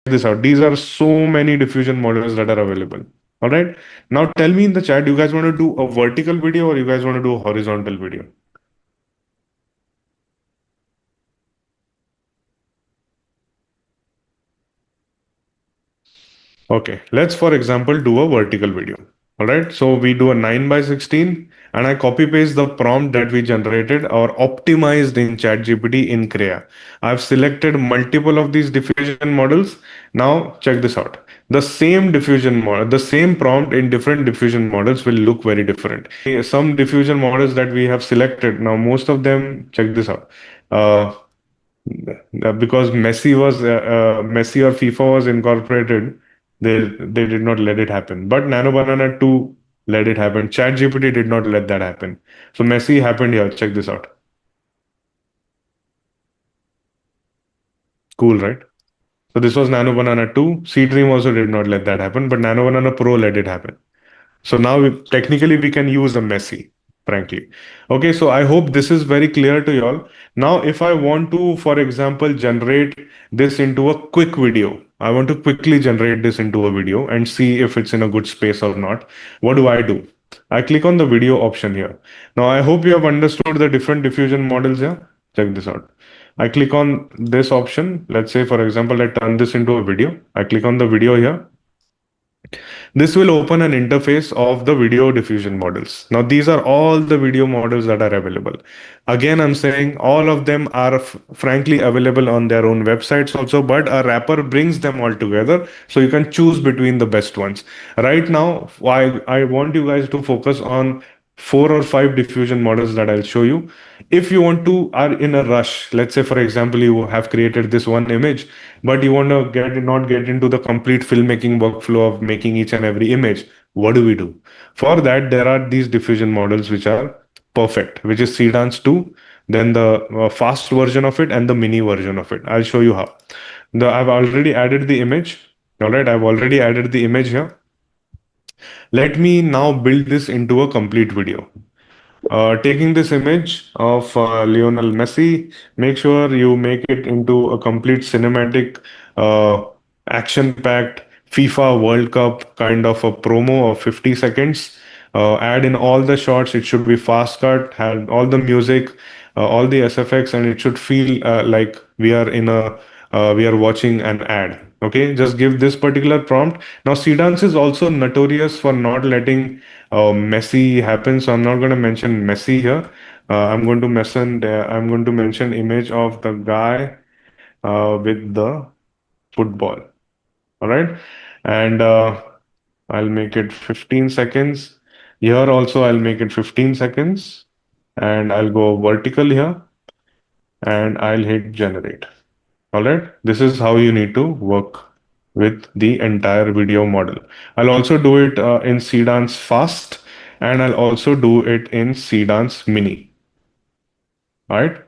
This out. These are so many diffusion models that are available. All right. Now tell me in the chat, you guys want to do a vertical video or you guys want to do a horizontal video? Okay, let's for example do a vertical video. All right, so we do a 9 by 16 and I copy paste the prompt that we generated or optimized in ChatGPT in Crea. I've selected multiple of these diffusion models. Now check this out. The same diffusion model, the same prompt in different diffusion models will look very different. Some diffusion models that we have selected, now most of them, check this out. Uh, because Messi or FIFA was incorporated, they did not let it happen. But Nano Banana 2 let it happen. ChatGPT did not let that happen. So Messi happened here. Check this out. Cool, right? So this was Nano Banana 2. C Dream also did not let that happen, but Nano Banana Pro let it happen. So now technically we can use a Messi, frankly. Okay, so I hope this is very clear to you all. Now, if I want to, for example, generate this into a quick video, I want to quickly generate this into a video and see if it's in a good space or not. What do? I click on the video option here. Now, I hope you have understood the different diffusion models here. Check this out. I click on this option. Let's say, for example, I turn this into a video. I click on the video here. This will open an interface of the video diffusion models. Now, these are all the video models that are available. Again, I'm saying all of them are frankly available on their own websites also, but a wrapper brings them all together so you can choose between the best ones. Right now, I want you guys to focus on 4 or 5 diffusion models that I'll show you. If you want to are in a rush, let's say for example you have created this one image, but you want to not get into the complete filmmaking workflow of making each and every image, what do we do? For that, there are these diffusion models which are perfect, which is Cdance 2, then the fast version of it and the mini version of it. I'll show you how. I've already added the image. All right, I've already added the image here. Let me now build this into a complete video. Taking this image of Lionel Messi, make sure you make it into a complete cinematic, action-packed FIFA World Cup kind of a promo of 50 seconds. Add in all the shots. It should be fast cut, have all the music, all the SFX, and it should feel like we are watching an ad. Okay, just give this particular prompt. Now, Cdance is also notorious for not letting Messi happen, so I'm not going to mention Messi here. I'm going to mention image of the guy with the football. All right, and I'll make it 15 seconds. Here also I'll make it 15 seconds, and I'll go vertical here, and I'll hit generate. All right, this is how you need to work with the entire video model. I'll also do it in Cdance Fast, and I'll also do it in Cdance Mini. All right.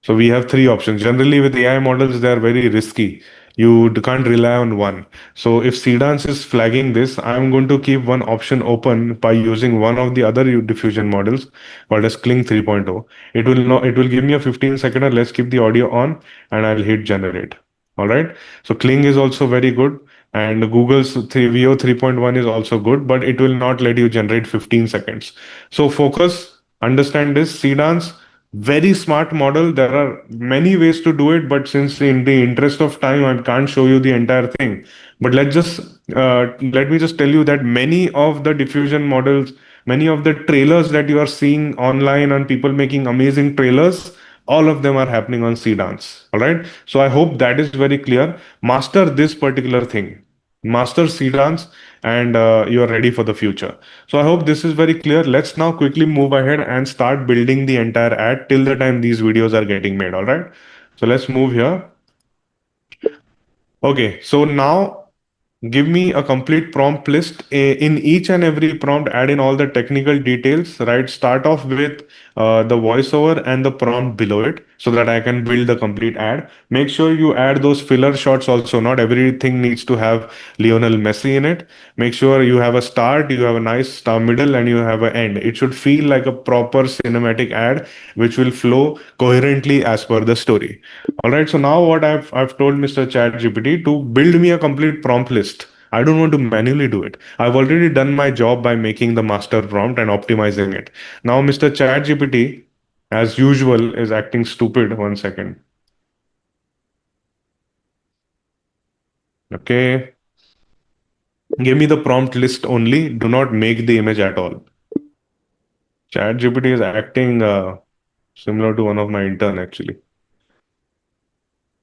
So we have 3 options. Generally, with AI models, they are very risky. You can't rely on one. So if Cdance is flagging this, I'm going to keep one option open by using one of the other diffusion models called as Kling 3.0. It will give me a 15 second. Let's keep the audio on, and I'll hit generate. All right. So Kling is also very good, and Google's VO 3.1 is also good, but it will not let you generate 15 seconds. So focus, understand this. Cdance, very smart model. There are many ways to do it, but since in the interest of time, I can't show you the entire thing. But let me just tell you that many of the diffusion models, many of the trailers that you are seeing online and people making amazing trailers, all of them are happening on Cdance. All right. So I hope that is very clear. Master this particular thing. Master Cdance, and you are ready for the future. So I hope this is very clear. Let's now quickly move ahead and start building the entire ad till the time these videos are getting made. All right. So let's move here. Okay. So now give me a complete prompt list. In each and every prompt, add in all the technical details, right? Start off with the voiceover and the prompt below it so that I can build the complete ad. Make sure you add those filler shots also. Not everything needs to have Lionel Messi in it. Make sure you have a start, you have a nice star middle, and you have an end. It should feel like a proper cinematic ad which will flow coherently as per the story. All right, so now what I've told Mr. ChatGPT to build me a complete prompt list. I don't want to manually do it. I've already done my job by making the master prompt and optimizing it. Now Mr. ChatGPT, as usual, is acting stupid. One second. Okay. Give me the prompt list only. Do not make the image at all. ChatGPT is acting similar to one of my intern actually.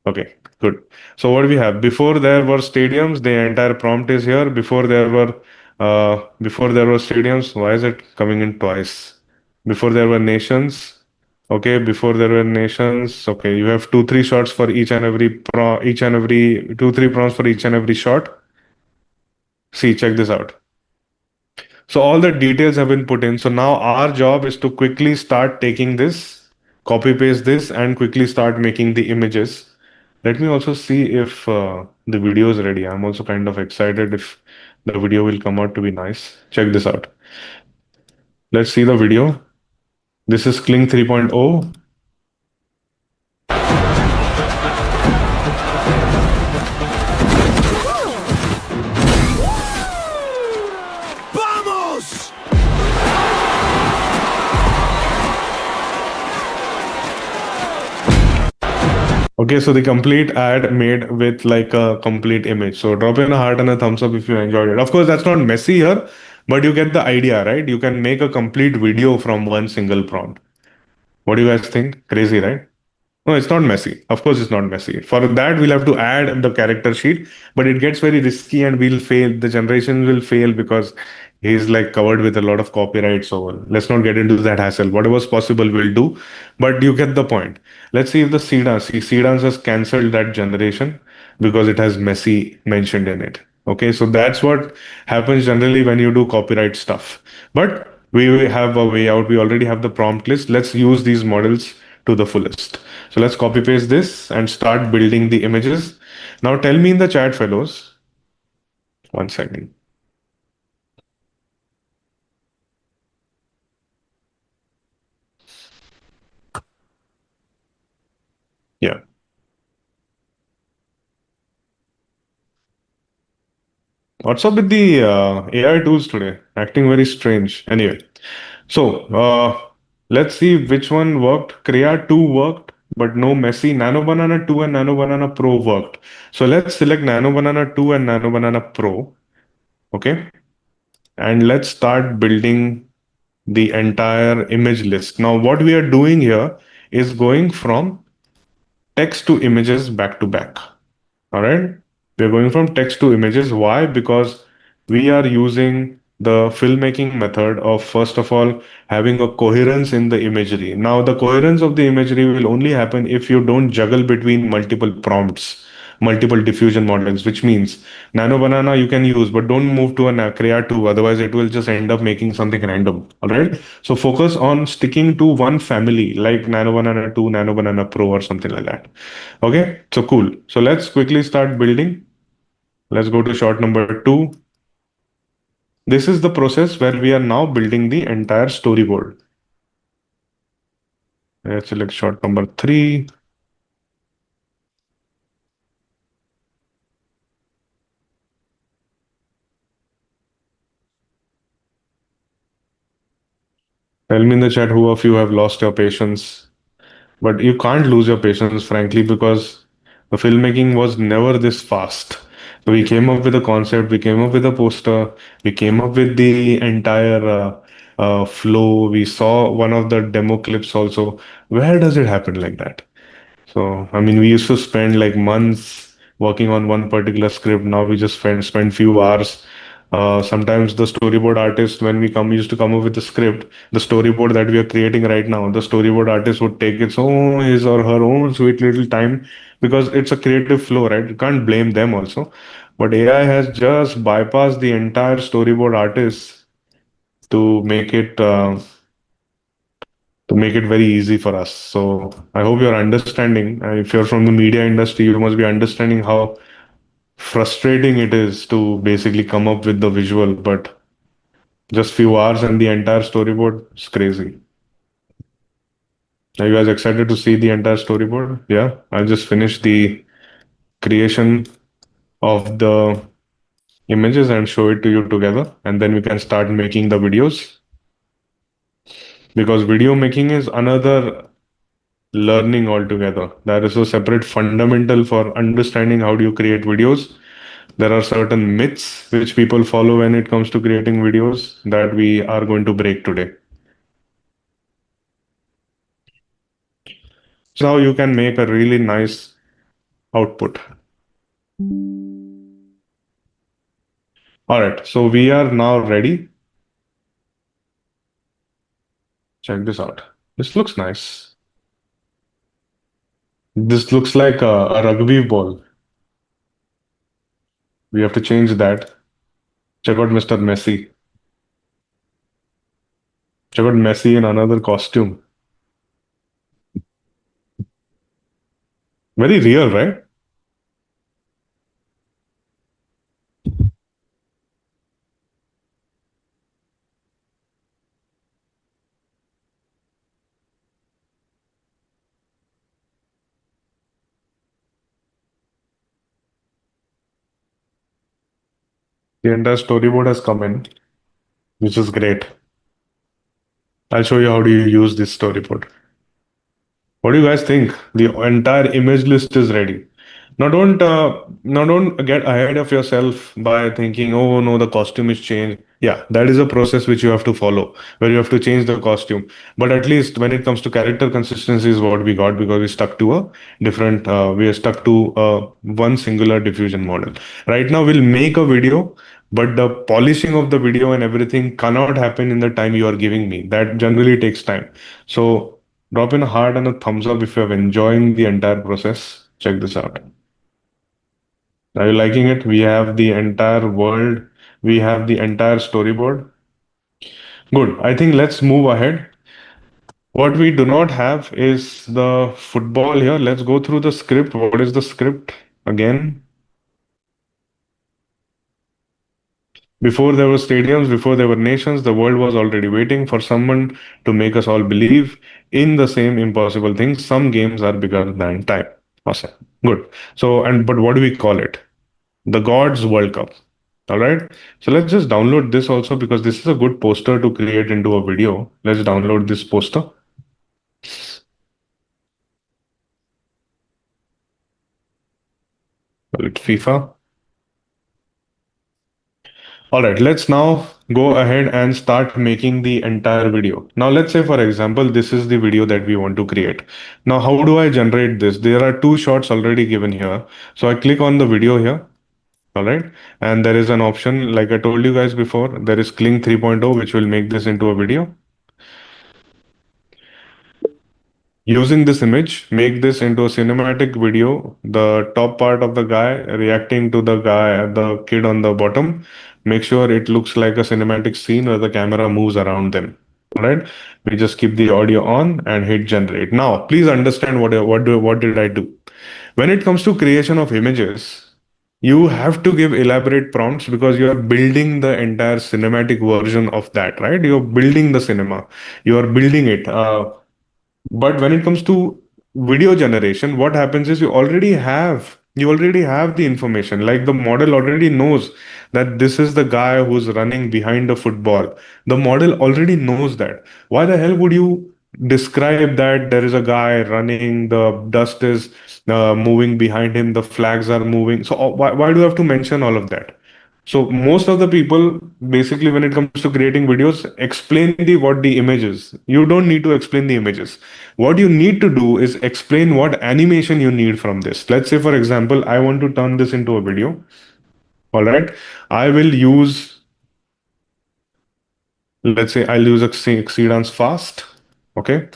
Okay, good. So what we have before there were stadiums, the entire prompt is here. Before there were stadiums, why is it coming in twice? Before there were nations. Okay, before there were nations. Okay, you have two, three shots for each and every two, three prompts for each and every shot. See, check this out. So all the details have been put in. So now our job is to quickly start taking this, copy paste this, and quickly start making the images. Let me also see if the video is ready. I'm also kind of excited if the video will come out to be nice. Check this out. Let's see the video. This is Kling 3.0. Okay, so the complete ad made with like a complete image. So drop in a heart and a thumbs up if you enjoyed it. Of course, that's not messy here, but you get the idea, right? You can make a complete video from one single prompt. What do you guys think? Crazy, right? No, it's not messy. Of course, it's not messy. For that, we'll have to add the character sheet, but it gets very risky and we'll fail. The generation will fail because he's like covered with a lot of copyright. So let's not get into that hassle. Whatever's possible, we'll do. But you get the point. Let's see if the Cedans has cancelled that generation because it has messy mentioned in it. Okay, so that's what happens generally when you do copyright stuff. But we have a way out. We already have the prompt list. Let's use these models to the fullest. So let's copy paste this and start building the images. Now tell me in the chat, fellows. One second. Yeah. What's up with the AI tools today? Acting very strange. Anyway, so let's see which one worked. Kriya 2 worked, but no Messi. Nano Banana 2 and Nano Banana Pro worked. So let's select Nano Banana 2 and Nano Banana Pro. Okay. And let's start building the entire image list. Now, what we are doing here is going from text to images back to back. All right. We're going from text to images. Why? Because we are using the filmmaking method of, first of all, having a coherence in the imagery. Now, the coherence of the imagery will only happen if you don't juggle between multiple prompts, multiple diffusion models, which means Nano Banana you can use, but don't move to an Kriya 2, otherwise it will just end up making something random. All right. So focus on sticking to one family like Nano Banana 2, Nano Banana Pro, or something like that. Okay, so cool. So let's quickly start building. Let's go to shot number 2. This is the process where we are now building the entire storyboard. Let's select shot number 3. Tell me in the chat who of you have lost your patience. But you can't lose your patience, frankly, because the filmmaking was never this fast. So we came up with a concept, we came up with a poster, we came up with the entire flow. We saw one of the demo clips also. Where does it happen like that? So, I mean, we used to spend like months working on one particular script. Now we just spend few hours. Sometimes the storyboard artist, when we come, used to come up with the script, the storyboard that we are creating right now, the storyboard artist would take its own, his or her own sweet little time because it's a creative flow, right? You can't blame them also. But AI has just bypassed the entire storyboard artist to make it very easy for us. So I hope you're understanding. If you're from the media industry, you must be understanding how frustrating it is to basically come up with the visual, but just few hours and the entire storyboard is crazy. Are you guys excited to see the entire storyboard? Yeah, I'll just finish the creation of the images and show it to you together, and then we can start making the videos. Because video making is another learning altogether. That is a separate fundamental for understanding how do you create videos. There are certain myths which people follow when it comes to creating videos that we are going to break today. So how you can make a really nice output. All right, so we are now ready. Check this out. This looks nice. This looks like a rugby ball. We have to change that. Check out Mr. Messi. Check out Messi in another costume. Very real, right? The entire storyboard has come in, which is great. I'll show you how do you use this storyboard. What do you guys think? The entire image list is ready. Now don't get ahead of yourself by thinking, oh no, the costume is changed. Yeah, that is a process which you have to follow, where you have to change the costume. But at least when it comes to character consistency is what we got because we stuck to a we are stuck to one singular diffusion model. Right now, we'll make a video, but the polishing of the video and everything cannot happen in the time you are giving me. That generally takes time. So drop in a heart and a thumbs up if you're enjoying the entire process. Check this out. Are you liking it? We have the entire world. We have the entire storyboard. Good. I think let's move ahead. What we do not have is the football here. Let's go through the script. What is the script? Again, before there were stadiums, before there were nations, the world was already waiting for someone to make us all believe in the same impossible thing. Some games are bigger than time. Awesome. Good. So, and but what do we call it? The Gods World Cup. All right. So let's just download this also because this is a good poster to create into a video. Let's download this poster. Call it FIFA. All right. Let's now go ahead and start making the entire video. Now, let's say, for example, this is the video that we want to create. Now, how do I generate this? There are two shots already given here. So I click on the video here. All right. And there is an option, like I told you guys before, there is Kling 3.0, which will make this into a video. Using this image, make this into a cinematic video. The top part of the guy reacting to the kid on the bottom. Make sure it looks like a cinematic scene where the camera moves around them. All right. We just keep the audio on and hit generate. Now, please understand what did I do? When it comes to creation of images, you have to give elaborate prompts because you are building the entire cinematic version of that, right? You're building the cinema. You are building it. But when it comes to video generation, what happens is you already have the information. Like the model already knows that this is the guy who's running behind the football. The model already knows that. Why the hell would you describe that there is a guy running, the dust is moving behind him, the flags are moving? So why do you have to mention all of that? So most of the people, basically, when it comes to creating videos, explain what the image is. You don't need to explain the images. What you need to do is explain what animation you need from this. Let's say, for example, I want to turn this into a video. All right. I will use, let's say I'll use a Xeedance fast. Okay.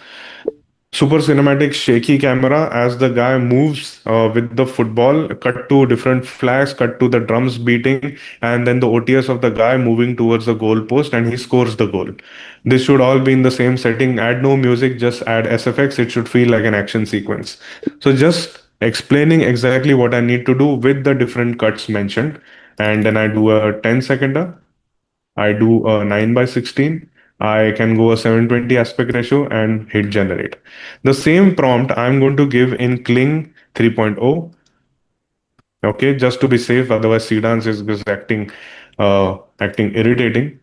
super cinematic shaky camera as the guy moves with the football, cut to different flags, cut to the drums beating, and then the OTS of the guy moving towards the goal post, and he scores the goal. This should all be in the same setting. Add no music, just add SFX. It should feel like an action sequence. So just explaining exactly what I need to do with the different cuts mentioned, and then I do a 10 seconder. I do a 9 by 16. I can go a 720 aspect ratio and hit generate. The same prompt I'm going to give in Kling 3.0. Okay, just to be safe, otherwise Cdance is just acting irritating.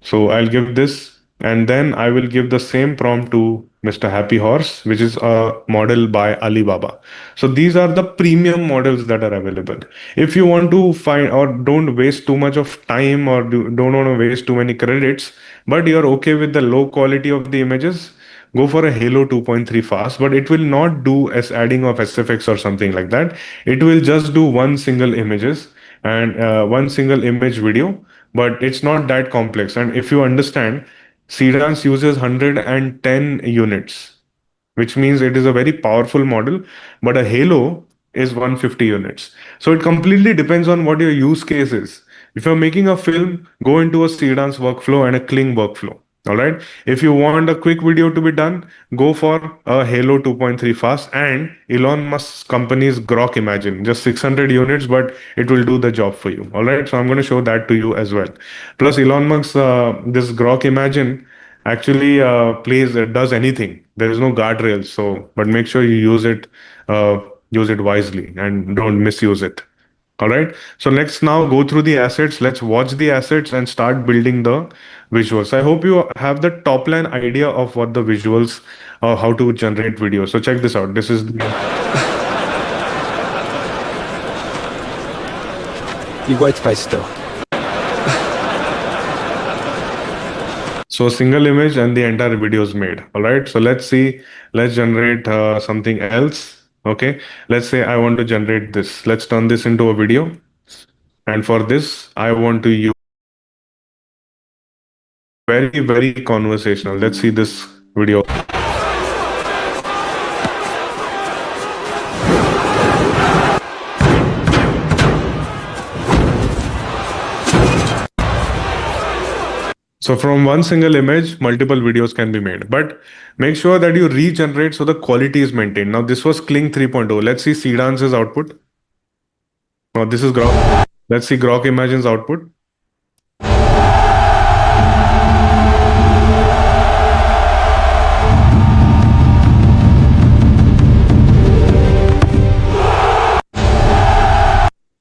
So I'll give this, and then I will give the same prompt to Mr. Happy Horse, which is a model by Alibaba. So these are the premium models that are available. If you want to find or don't waste too much of time or don't want to waste too many credits, but you're okay with the low quality of the images, go for a Halo 2.3 fast, but it will not do as adding of SFX or something like that. It will just do one single images and one single image video, but it's not that complex. And if you understand, Cdance uses 110 units, which means it is a very powerful model, but a Halo is 150 units. So it completely depends on what your use case is. If you're making a film, go into a Cdance workflow and a Kling workflow. All right. If you want a quick video to be done, go for a Halo 2.3 fast and Elon Musk's company's Grok Imagine. Just 600 units, but it will do the job for you. All right. So I'm going to show that to you as well. Plus, Elon Musk's this Grok Imagine actually plays does anything. There is no guardrails. So, but make sure you uh, use it wisely and don't misuse it. All right. So let's now go through the assets. Let's watch the assets and start building the visuals. I hope you have the top line idea of what the visuals, how to generate videos. So check this out. This is Igual questo. so a single image and the entire video is made. All right. So let's see. Let's generate something else. Okay. Let's say I want to generate this. Let's turn this into a video. And for this, I want to use very, very conversational. Let's see this video. So from one single image, multiple videos can be made, but make sure that you regenerate so the quality is maintained. Now this was Kling 3.0. Let's see Cdance's output. Now this is Grok. Let's see Grok Imagine's output.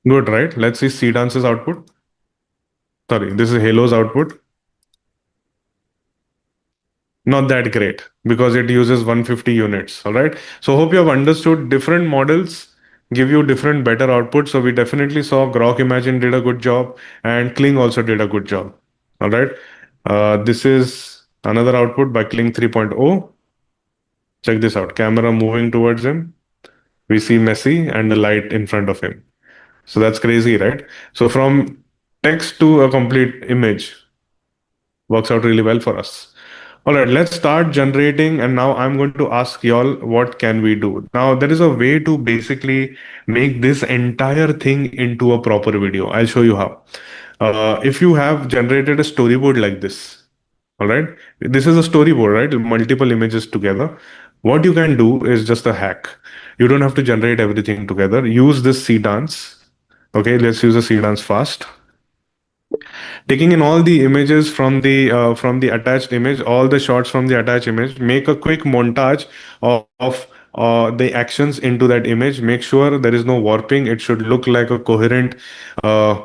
Good, right? Let's see Cdance's output. Sorry, this is Halo's output. Not that great because it uses 150 units. All right. So hope you have understood different models give you different better outputs. So we definitely saw Grok Imagine did a good job and Kling also did a good job. All right. This is another output by Kling 3.0. Check this out. Camera moving towards him. We see Messi and the light in front of him. So that's crazy, right? So from text to a complete image works out really well for us. All right, let's start generating. And now I'm going to ask y'all, what can we do? Now, there is a way to basically make this entire thing into a proper video. I'll show you how. If you have generated a storyboard like this, all right, this is a storyboard, right? Multiple images together. What you can do is just a hack. You don't have to generate everything together. Use this C dance. Okay, let's use a C dance fast, taking in all the images from the attached image, all the shots from the attached image, make a quick montage of the actions into that image. Make sure there is no warping. It should look like a coherent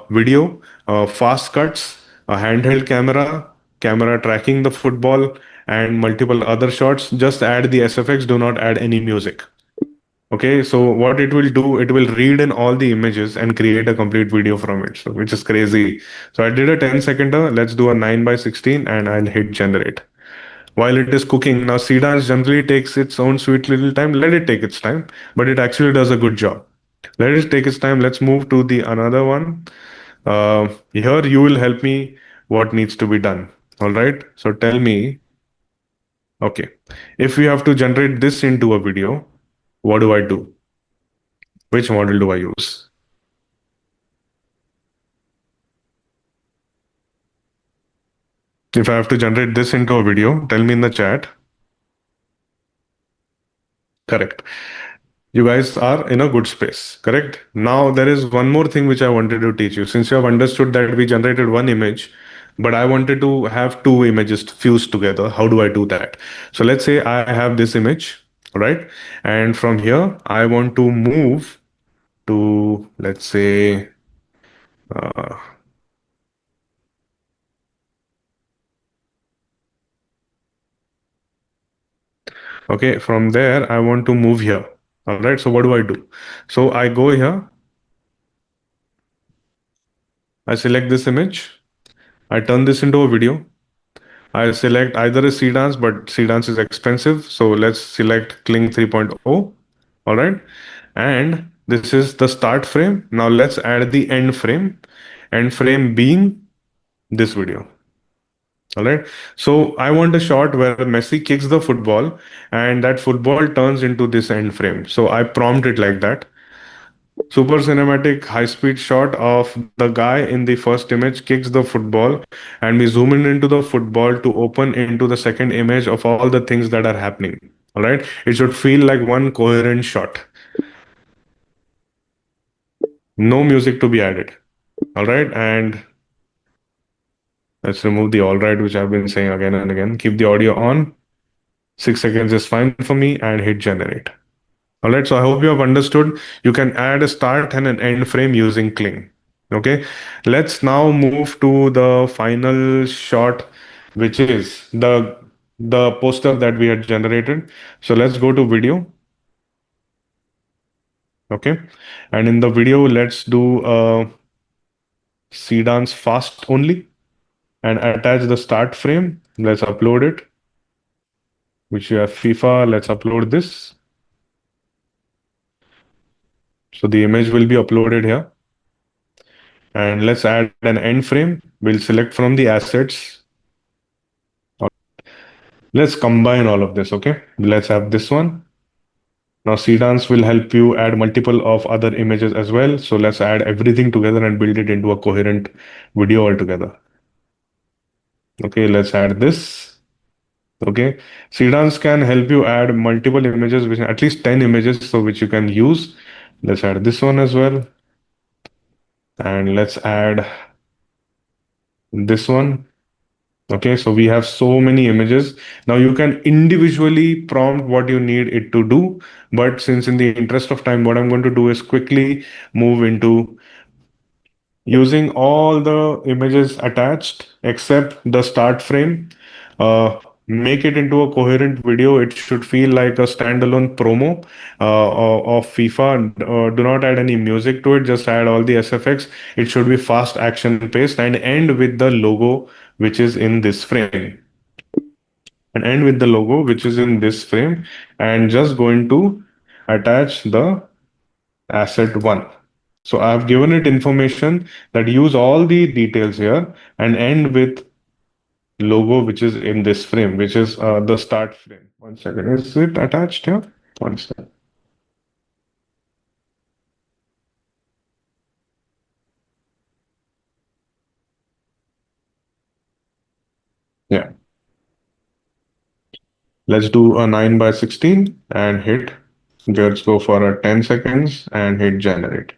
video. Fast cuts, a handheld camera, camera tracking the football, and multiple other shots. Just add the SFX. Do not add any music. Okay, so what it will do, it will read in all the images and create a complete video from it, so which is crazy. So I did a 10 seconder. Let's do a 9 by 16 and I'll hit generate. While it is cooking, now Cdance generally takes its own sweet little time. Let it take its time, but it actually does a good job. Let it take its time. Let's move to the another one. Here you will help me what needs to be done. All right. So tell me Okay. If we have to generate this into a video, what do I do? Which model do I use? If I have to generate this into a video, tell me in the chat. Correct. You guys are in a good space, correct? Now, there is one more thing which I wanted to teach you. Since you have understood that we generated one image, but I wanted to have two images fused together. How do I do that? So let's say I have this image, right? And from here, I want to move to, let's say, uh, okay, from there, I want to move here. All right, so what do I do? So I go here, I select this image, I turn this into a video. I select either a C dance, but C dance is expensive. So let's select Kling 3.0. All right. And this is the start frame. Now let's add the end frame. End frame being this video. All right. So I want a shot where Messi kicks the football and that football turns into this end frame. So I prompt it like that. Super cinematic high speed shot of the guy in the first image kicks the football, and we zoom in into the football to open into the second image of all the things that are happening. All right, it should feel like one coherent shot. No music to be added. All right, and let's remove the all right, which I've been saying again and again. Keep the audio on. 6 seconds is fine for me, and hit generate. All right, so I hope you have understood. You can add a start and an end frame using Kling. Okay, let's now move to the final shot, which is the poster that we had generated. So let's go to video. Okay, and in the video, let's do a C dance fast only and attach the start frame. Let's upload it, which you have FIFA. Let's upload this. So the image will be uploaded here. And let's add an end frame. We'll select from the assets. Let's combine all of this, okay? Let's have this one. Now Cdance will help you add multiple of other images as well. So let's add everything together and build it into a coherent video altogether. Okay, let's add this. Okay, Cdance can help you add multiple images, which at least 10 images, so which you can use. Let's add this one as well. And let's add this one. Okay, so we have so many images. Now you can individually prompt what you need it to do. But since in the interest of time, what I'm going to do is quickly move into using all the images attached except the start frame. Make it into a coherent video. It should feel like a standalone promo of FIFA. Do not add any music to it, just add all the SFX. It should be fast action paced and end with the logo which is in this frame. And end with the logo which is in this frame, and just going to attach the asset one. So I've given it information that use all the details here and end with logo which is in this frame, which is the start frame. 1 second, is it attached here? 1 second. Yeah. Let's do a 9 by 16 and hit. Let's go for a 10 seconds and hit generate.